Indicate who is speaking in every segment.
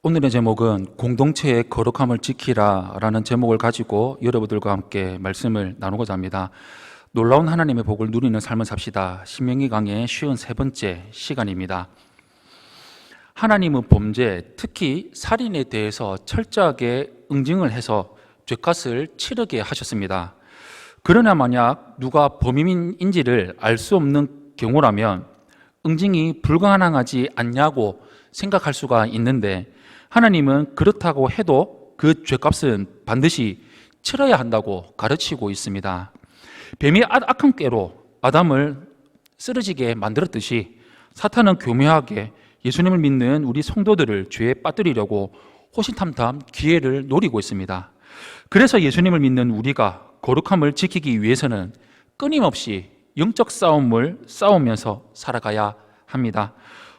Speaker 1: 오늘의 제목은 공동체의 거룩함을 지키라 라는 제목을 가지고 여러분들과 함께 말씀을 나누고자 합니다. 놀라운 하나님의 복을 누리는 삶을 삽시다. 신명기 강의 53번째 시간입니다. 하나님은 범죄, 특히 살인에 대해서 철저하게 응징을 해서 죄값을 치르게 하셨습니다. 그러나 만약 누가 범인인지를 알 수 없는 경우라면 응징이 불가능하지 않냐고 생각할 수가 있는데, 하나님은 그렇다고 해도 그 죄값은 반드시 치러야 한다고 가르치고 있습니다. 뱀이 악한 꾀로 아담을 쓰러지게 만들었듯이 사탄은 교묘하게 예수님을 믿는 우리 성도들을 죄에 빠뜨리려고 호신탐탐 기회를 노리고 있습니다. 그래서 예수님을 믿는 우리가 거룩함을 지키기 위해서는 끊임없이 영적 싸움을 싸우면서 살아가야 합니다.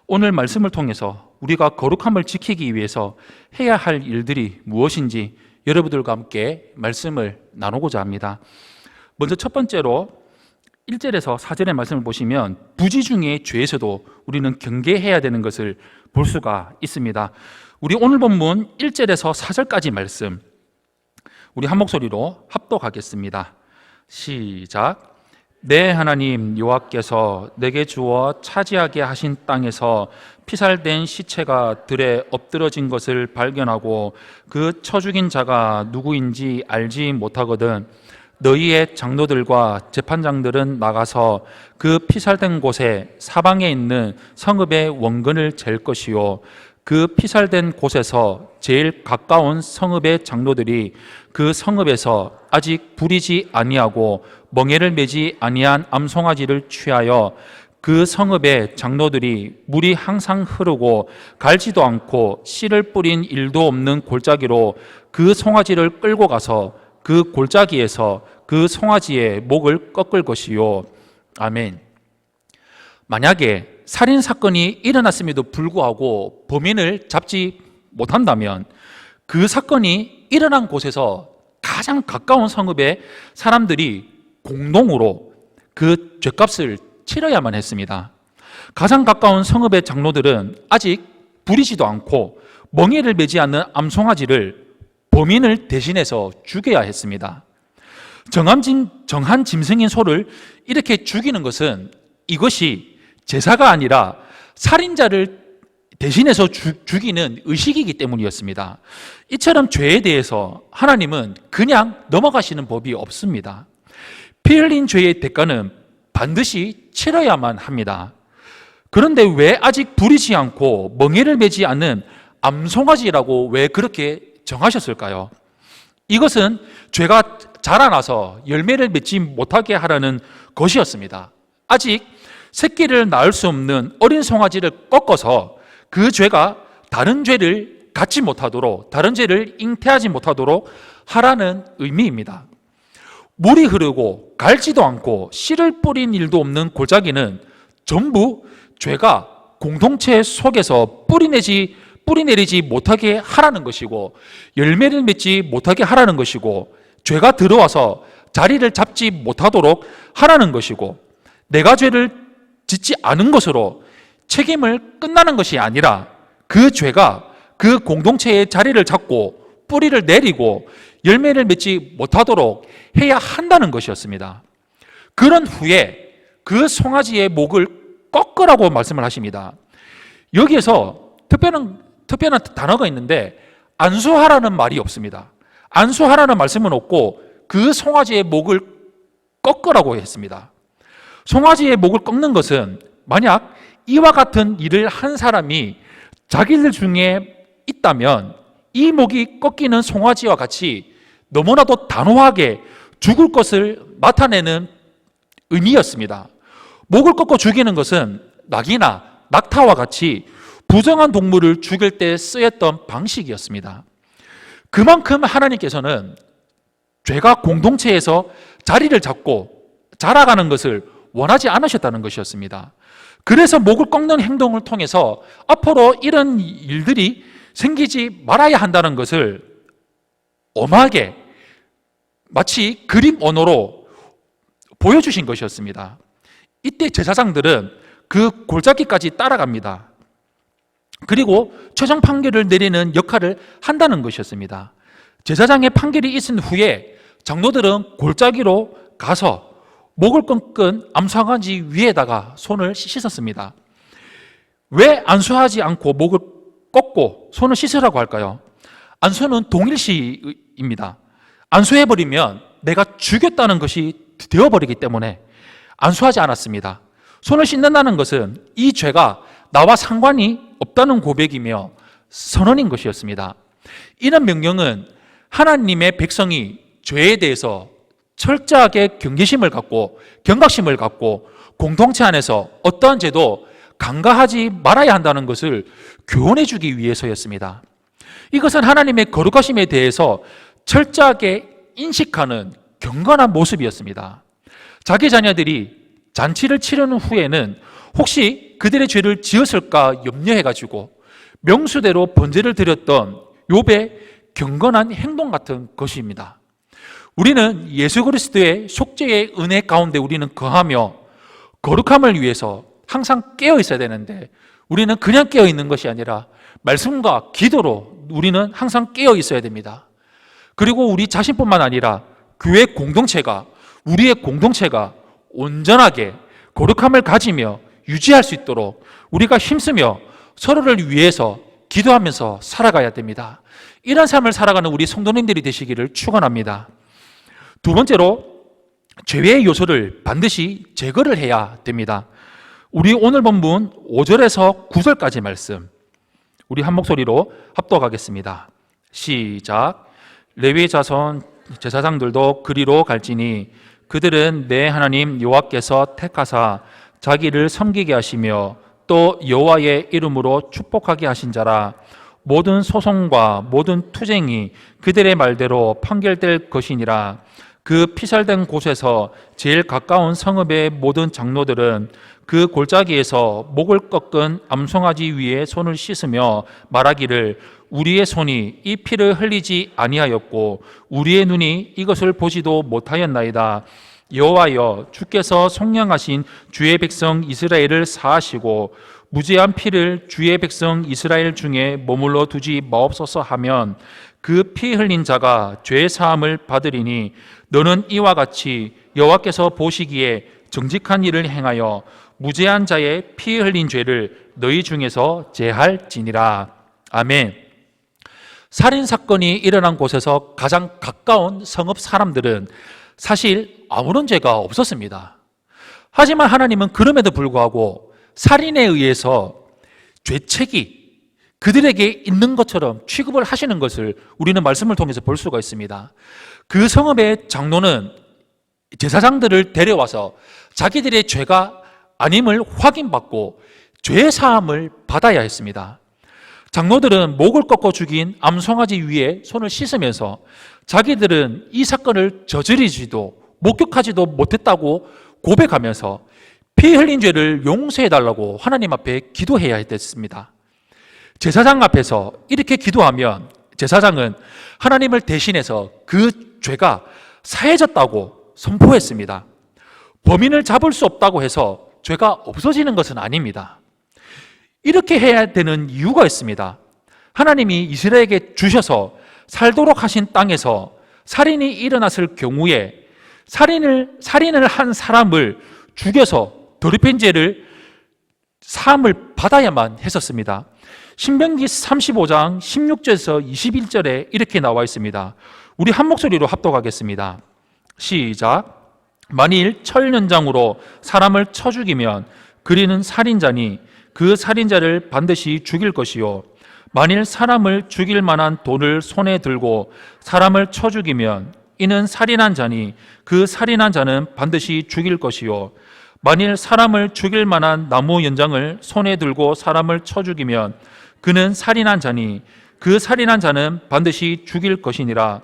Speaker 1: 오늘 말씀을 통해서 우리가 거룩함을 지키기 위해서 해야 할 일들이 무엇인지 여러분들과 함께 말씀을 나누고자 합니다. 먼저 첫 번째로 1절에서 4절의 말씀을 보시면 부지 중의 죄에서도 우리는 경계해야 되는 것을 볼 수가 있습니다. 우리 오늘 본문 1절에서 4절까지 말씀, 우리 한 목소리로 합독하겠습니다. 시작. 내 하나님 여호와께서 내게 주어 차지하게 하신 땅에서 피살된 시체가 들에 엎드러진 것을 발견하고 그 쳐 죽인 자가 누구인지 알지 못하거든 너희의 장로들과 재판장들은 나가서 그 피살된 곳에 사방에 있는 성읍의 원근을 잴 것이요 그 피살된 곳에서 제일 가까운 성읍의 장로들이 그 성읍에서 아직 부리지 아니하고 멍에를 매지 아니한 암송아지를 취하여 그 성읍의 장로들이 물이 항상 흐르고 갈지도 않고 씨를 뿌린 일도 없는 골짜기로 그 송아지를 끌고 가서 그 골짜기에서 그 송아지의 목을 꺾을 것이요. 아멘. 만약에 살인사건이 일어났음에도 불구하고 범인을 잡지 못한다면 그 사건이 일어난 곳에서 가장 가까운 성읍의 사람들이 공동으로 그 죄값을 치러야만 했습니다. 가장 가까운 성읍의 장로들은 아직 부리지도 않고 멍에를 매지 않는 암송아지를 범인을 대신해서 죽여야 했습니다. 정한 짐승인 소를 이렇게 죽이는 것은 이것이 제사가 아니라 살인자를 대신해서 죽이는 의식이기 때문이었습니다. 이처럼 죄에 대해서 하나님은 그냥 넘어가시는 법이 없습니다. 피 흘린 죄의 대가는 반드시 치러야만 합니다. 그런데 왜 아직 부리지 않고 멍에를 매지 않는 암송아지라고 왜 그렇게 정하셨을까요? 이것은 죄가 자라나서 열매를 맺지 못하게 하라는 것이었습니다. 아직 새끼를 낳을 수 없는 어린 송아지를 꺾어서 그 죄가 다른 죄를 갖지 못하도록, 다른 죄를 잉태하지 못하도록 하라는 의미입니다. 물이 흐르고 갈지도 않고 씨를 뿌린 일도 없는 골짜기는 전부 죄가 공동체 속에서 뿌리내리지 못하게 하라는 것이고 열매를 맺지 못하게 하라는 것이고 죄가 들어와서 자리를 잡지 못하도록 하라는 것이고 내가 죄를 짓지 않은 것으로 책임을 끝나는 것이 아니라 그 죄가 그 공동체의 자리를 잡고 뿌리를 내리고 열매를 맺지 못하도록 해야 한다는 것이었습니다. 그런 후에 그 송아지의 목을 꺾으라고 말씀을 하십니다. 여기에서 특별한 단어가 있는데 안수하라는 말이 없습니다. 안수하라는 말씀은 없고 그 송아지의 목을 꺾으라고 했습니다. 송아지의 목을 꺾는 것은 만약 이와 같은 일을 한 사람이 자기들 중에 있다면 이 목이 꺾이는 송아지와 같이 너무나도 단호하게 죽을 것을 나타내는 의미였습니다. 목을 꺾어 죽이는 것은 낙이나 낙타와 같이 부정한 동물을 죽일 때 쓰였던 방식이었습니다. 그만큼 하나님께서는 죄가 공동체에서 자리를 잡고 자라가는 것을 원하지 않으셨다는 것이었습니다. 그래서 목을 꺾는 행동을 통해서 앞으로 이런 일들이 생기지 말아야 한다는 것을 엄하게 마치 그림 언어로 보여주신 것이었습니다. 이때 제사장들은 그 골짜기까지 따라갑니다. 그리고 최종 판결을 내리는 역할을 한다는 것이었습니다. 제사장의 판결이 있은 후에 장로들은 골짜기로 가서 목을 꺾은 암송아지 위에다가 손을 씻었습니다. 왜 안수하지 않고 목을 꺾고 손을 씻으라고 할까요? 안수는 동일시입니다. 안수해버리면 내가 죽였다는 것이 되어버리기 때문에 안수하지 않았습니다. 손을 씻는다는 것은 이 죄가 나와 상관이 없다는 고백이며 선언인 것이었습니다. 이런 명령은 하나님의 백성이 죄에 대해서 철저하게 경계심을 갖고 경각심을 갖고 공동체 안에서 어떠한 죄도 간과하지 말아야 한다는 것을 교훈해 주기 위해서였습니다. 이것은 하나님의 거룩하심에 대해서 철저하게 인식하는 경건한 모습이었습니다. 자기 자녀들이 잔치를 치르는 후에는 혹시 그들의 죄를 지었을까 염려해가지고 명수대로 번제를 드렸던 욥의 경건한 행동 같은 것입니다. 우리는 예수 그리스도의 속죄의 은혜 가운데 우리는 거하며 거룩함을 위해서 항상 깨어 있어야 되는데 우리는 그냥 깨어 있는 것이 아니라 말씀과 기도로 우리는 항상 깨어 있어야 됩니다. 그리고 우리 자신뿐만 아니라 교회 공동체가 우리의 공동체가 온전하게 거룩함을 가지며 유지할 수 있도록 우리가 힘쓰며 서로를 위해서 기도하면서 살아가야 됩니다. 이런 삶을 살아가는 우리 성도님들이 되시기를 축원합니다. 두 번째로 죄의 요소를 반드시 제거를 해야 됩니다. 우리 오늘 본문 5절에서 9절까지 말씀 우리 한 목소리로 합독하겠습니다. 시작. 레위 자손 제사장들도 그리로 갈지니 그들은 내 하나님 여호와께서 택하사 자기를 섬기게 하시며 또 여호와의 이름으로 축복하게 하신 자라. 모든 소송과 모든 투쟁이 그들의 말대로 판결될 것이니라. 그 피살된 곳에서 제일 가까운 성읍의 모든 장로들은 그 골짜기에서 목을 꺾은 암송아지 위에 손을 씻으며 말하기를 우리의 손이 이 피를 흘리지 아니하였고 우리의 눈이 이것을 보지도 못하였나이다. 여호와여, 주께서 속량하신 주의 백성 이스라엘을 사하시고 무죄한 피를 주의 백성 이스라엘 중에 머물러 두지 마옵소서 하면 그 피 흘린 자가 죄 사함을 받으리니 너는 이와 같이 여호와께서 보시기에 정직한 일을 행하여 무죄한 자의 피 흘린 죄를 너희 중에서 제할지니라. 아멘. 살인 사건이 일어난 곳에서 가장 가까운 성읍 사람들은 사실 아무런 죄가 없었습니다. 하지만 하나님은 그럼에도 불구하고 살인에 의해서 죄책이 그들에게 있는 것처럼 취급을 하시는 것을 우리는 말씀을 통해서 볼 수가 있습니다. 그 성읍의 장로는 제사장들을 데려와서 자기들의 죄가 아님을 확인받고 죄 사함을 받아야 했습니다. 장로들은 목을 꺾어 죽인 암송아지 위에 손을 씻으면서 자기들은 이 사건을 저지르지도 목격하지도 못했다고 고백하면서 피 흘린 죄를 용서해달라고 하나님 앞에 기도해야 했습니다. 제사장 앞에서 이렇게 기도하면 제사장은 하나님을 대신해서 그 죄가 사해졌다고 선포했습니다. 범인을 잡을 수 없다고 해서 죄가 없어지는 것은 아닙니다. 이렇게 해야 되는 이유가 있습니다. 하나님이 이스라엘에게 주셔서 살도록 하신 땅에서 살인이 일어났을 경우에 살인을 한 사람을 죽여서 더럽힌 죄를 사함을 받아야만 했었습니다. 신명기 35장 16절에서 21절에 이렇게 나와 있습니다. 우리 한 목소리로 합독하겠습니다. 시작. 만일 철연장으로 사람을 쳐 죽이면 그리는 살인자니 그 살인자를 반드시 죽일 것이요 만일 사람을 죽일 만한 돌을 손에 들고 사람을 쳐 죽이면 이는 살인한 자니 그 살인한 자는 반드시 죽일 것이요 만일 사람을 죽일 만한 나무 연장을 손에 들고 사람을 쳐 죽이면 그는 살인한 자니 그 살인한 자는 반드시 죽일 것이니라.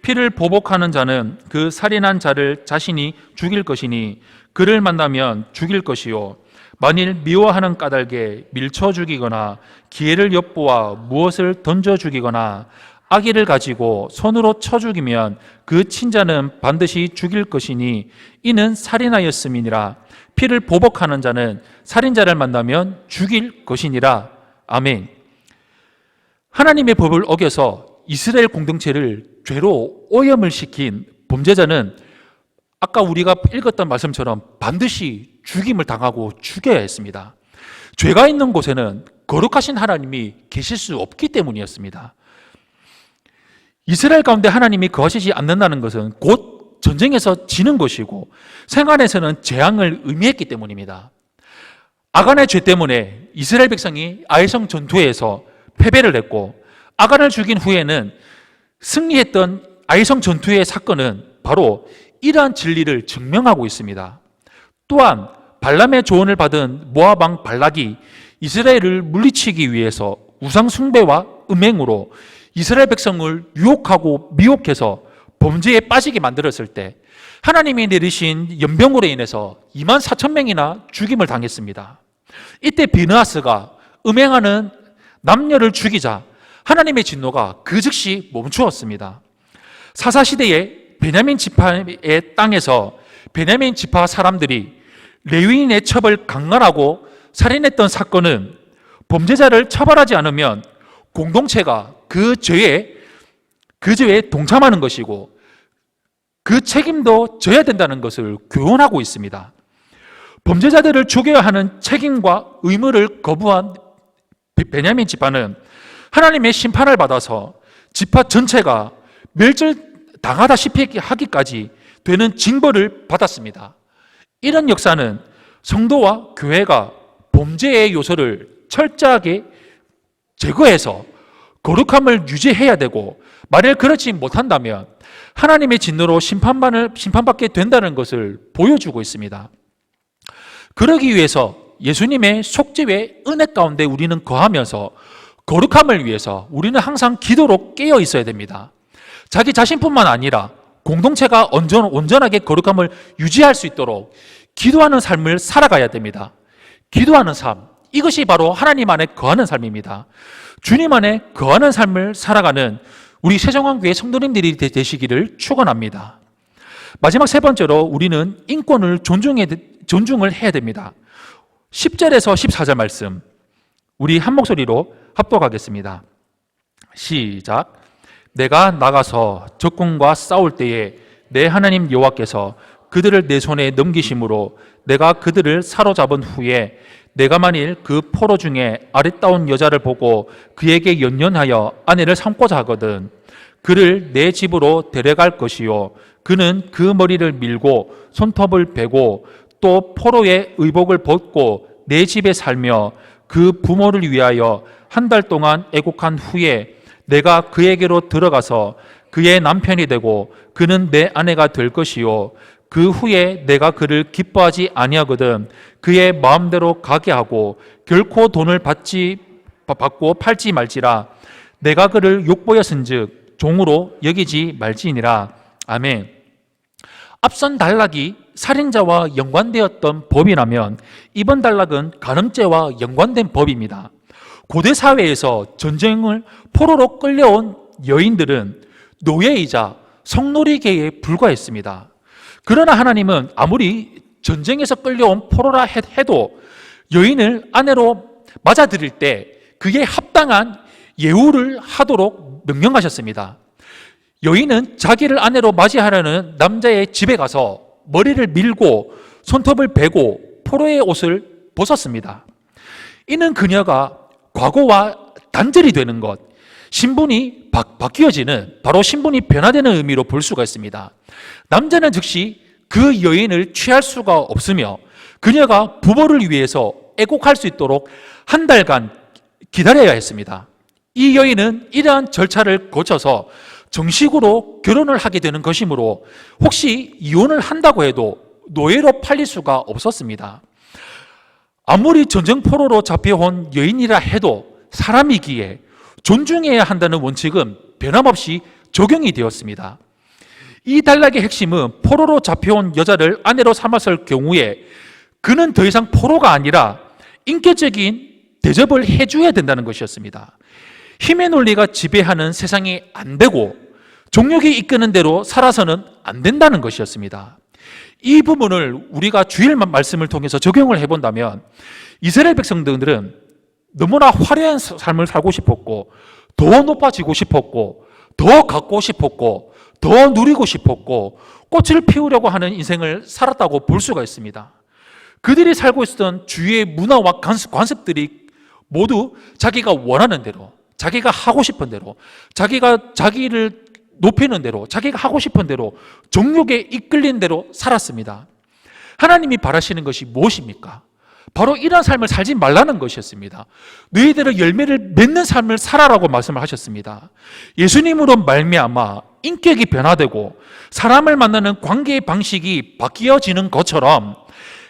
Speaker 1: 피를 보복하는 자는 그 살인한 자를 자신이 죽일 것이니 그를 만나면 죽일 것이요 만일 미워하는 까닭에 밀쳐 죽이거나 기회를 엿보아 무엇을 던져 죽이거나 악의를 가지고 손으로 쳐 죽이면 그 친자는 반드시 죽일 것이니 이는 살인하였음이니라. 피를 보복하는 자는 살인자를 만나면 죽일 것이니라. 아멘. 하나님의 법을 어겨서 이스라엘 공동체를 죄로 오염을 시킨 범죄자는 아까 우리가 읽었던 말씀처럼 반드시 죽임을 당하고 죽여야 했습니다. 죄가 있는 곳에는 거룩하신 하나님이 계실 수 없기 때문이었습니다. 이스라엘 가운데 하나님이 거하시지 않는다는 것은 곧 전쟁에서 지는 것이고 생활에서는 재앙을 의미했기 때문입니다. 아간의 죄 때문에 이스라엘 백성이 아이성 전투에서 패배를 했고, 아간을 죽인 후에는 승리했던 아이성 전투의 사건은 바로 이러한 진리를 증명하고 있습니다. 또한 발람의 조언을 받은 모압 왕 발락이 이스라엘을 물리치기 위해서 우상 숭배와 음행으로 이스라엘 백성을 유혹하고 미혹해서 범죄에 빠지게 만들었을 때 하나님이 내리신 연병으로 인해서 2만 4천 명이나 죽임을 당했습니다. 이때 비느하스가 음행하는 남녀를 죽이자 하나님의 진노가 그 즉시 멈추었습니다. 사사시대에 베냐민 지파의 땅에서 베냐민 지파 사람들이 레위인의 첩을 강간하고 살인했던 사건은 범죄자를 처벌하지 않으면 공동체가 그 죄에 동참하는 것이고 그 책임도 져야 된다는 것을 교훈하고 있습니다. 범죄자들을 죽여야 하는 책임과 의무를 거부한 베냐민 지파는 하나님의 심판을 받아서 지파 전체가 멸절당하다시피 하기까지 되는 징벌을 받았습니다. 이런 역사는 성도와 교회가 범죄의 요소를 철저하게 제거해서 거룩함을 유지해야 되고, 만일 그렇지 못한다면 하나님의 진노로 심판받게 된다는 것을 보여주고 있습니다. 그러기 위해서 예수님의 속죄의 은혜 가운데 우리는 거하면서 거룩함을 위해서 우리는 항상 기도로 깨어 있어야 됩니다. 자기 자신뿐만 아니라 공동체가 온전하게 거룩함을 유지할 수 있도록 기도하는 삶을 살아가야 됩니다. 기도하는 삶, 이것이 바로 하나님 안에 거하는 삶입니다. 주님 안에 거하는 삶을 살아가는 우리 세정왕교회 성도님들이 되시기를 축원합니다. 마지막 세 번째로 우리는 인권을 존중을 해야 됩니다. 10절에서 14절 말씀 우리 한 목소리로 합독하겠습니다. 시작. 내가 나가서 적군과 싸울 때에 내 하나님 여호와께서 그들을 내 손에 넘기심으로 내가 그들을 사로잡은 후에 내가 만일 그 포로 중에 아름다운 여자를 보고 그에게 연연하여 아내를 삼고자 하거든 그를 내 집으로 데려갈 것이요 그는 그 머리를 밀고 손톱을 베고 또 포로의 의복을 벗고 내 집에 살며 그 부모를 위하여 한 달 동안 애곡한 후에 내가 그에게로 들어가서 그의 남편이 되고 그는 내 아내가 될 것이요 그 후에 내가 그를 기뻐하지 아니하거든 그의 마음대로 가게 하고 결코 돈을 받고 팔지 말지라 내가 그를 욕보였은즉 종으로 여기지 말지니라. 아멘. 앞선 단락이 살인자와 연관되었던 법이라면 이번 단락은 간음죄와 연관된 법입니다. 고대 사회에서 전쟁을 포로로 끌려온 여인들은 노예이자 성놀이개에 불과했습니다. 그러나 하나님은 아무리 전쟁에서 끌려온 포로라 해도 여인을 아내로 맞아들일 때 그에 합당한 예우를 하도록 명령하셨습니다. 여인은 자기를 아내로 맞이하려는 남자의 집에 가서 머리를 밀고 손톱을 베고 포로의 옷을 벗었습니다. 이는 그녀가 과거와 단절이 되는 것, 신분이 바뀌어지는, 바로 신분이 변화되는 의미로 볼 수가 있습니다. 남자는 즉시 그 여인을 취할 수가 없으며 그녀가 부모를 위해서 애곡할 수 있도록 한 달간 기다려야 했습니다. 이 여인은 이러한 절차를 거쳐서 정식으로 결혼을 하게 되는 것이므로 혹시 이혼을 한다고 해도 노예로 팔릴 수가 없었습니다. 아무리 전쟁포로로 잡혀온 여인이라 해도 사람이기에 존중해야 한다는 원칙은 변함없이 적용이 되었습니다. 이 단락의 핵심은 포로로 잡혀온 여자를 아내로 삼았을 경우에 그는 더 이상 포로가 아니라 인격적인 대접을 해줘야 된다는 것이었습니다. 힘의 논리가 지배하는 세상이 안 되고 정욕이 이끄는 대로 살아서는 안 된다는 것이었습니다. 이 부분을 우리가 주일 말씀을 통해서 적용을 해본다면 이스라엘 백성들은 너무나 화려한 삶을 살고 싶었고, 더 높아지고 싶었고, 더 갖고 싶었고, 더 누리고 싶었고, 꽃을 피우려고 하는 인생을 살았다고 볼 수가 있습니다. 그들이 살고 있었던 주위의 문화와 관습들이 모두 자기가 원하는 대로, 자기가 하고 싶은 대로, 자기가 자기를 높이는 대로, 자기가 하고 싶은 대로, 정욕에 이끌린 대로 살았습니다. 하나님이 바라시는 것이 무엇입니까? 바로 이런 삶을 살지 말라는 것이었습니다. 너희들은 열매를 맺는 삶을 살아라고 말씀을 하셨습니다. 예수님으로 말미암아 인격이 변화되고 사람을 만나는 관계의 방식이 바뀌어지는 것처럼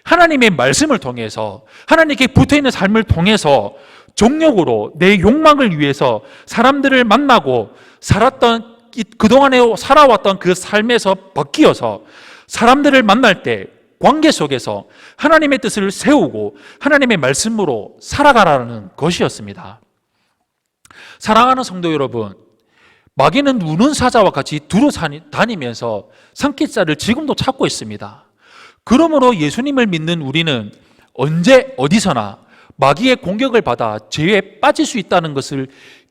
Speaker 1: 하나님의 말씀을 통해서, 하나님께 붙어있는 삶을 통해서 정욕으로 내 욕망을 위해서 사람들을 만나고 살았던, 그동안에 살아왔던 그 삶에서 바뀌어서 사람들을 만날 때 관계 속에서 하나님의 뜻을 세우고 하나님의 말씀으로 살아가라는 것이었습니다. 사랑하는 성도 여러분, 마귀는 우는 사자와 같이 두루 다니면서 산기살을 지금도 찾고 있습니다. 그러므로 예수님을 믿는 우리는 언제 어디서나 마귀의 공격을 받아 죄에 빠질 수 있다는 것을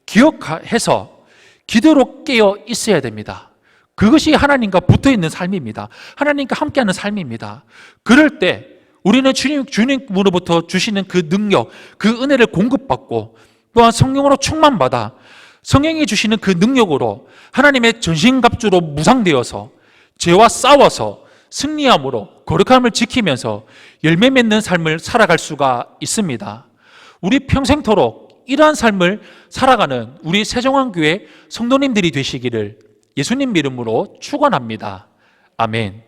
Speaker 1: 기억해서 기도로 깨어 있어야 됩니다. 그것이 하나님과 붙어있는 삶입니다. 하나님과 함께하는 삶입니다. 그럴 때 우리는 주님으로부터 주시는 그 능력, 그 은혜를 공급받고 또한 성령으로 충만받아 성령이 주시는 그 능력으로 하나님의 전신갑주로 무장되어서 죄와 싸워서 승리함으로 거룩함을 지키면서 열매 맺는 삶을 살아갈 수가 있습니다. 우리 평생토록 이러한 삶을 살아가는 우리 세종환교회 성도님들이 되시기를 예수님 이름으로 축원합니다. 아멘.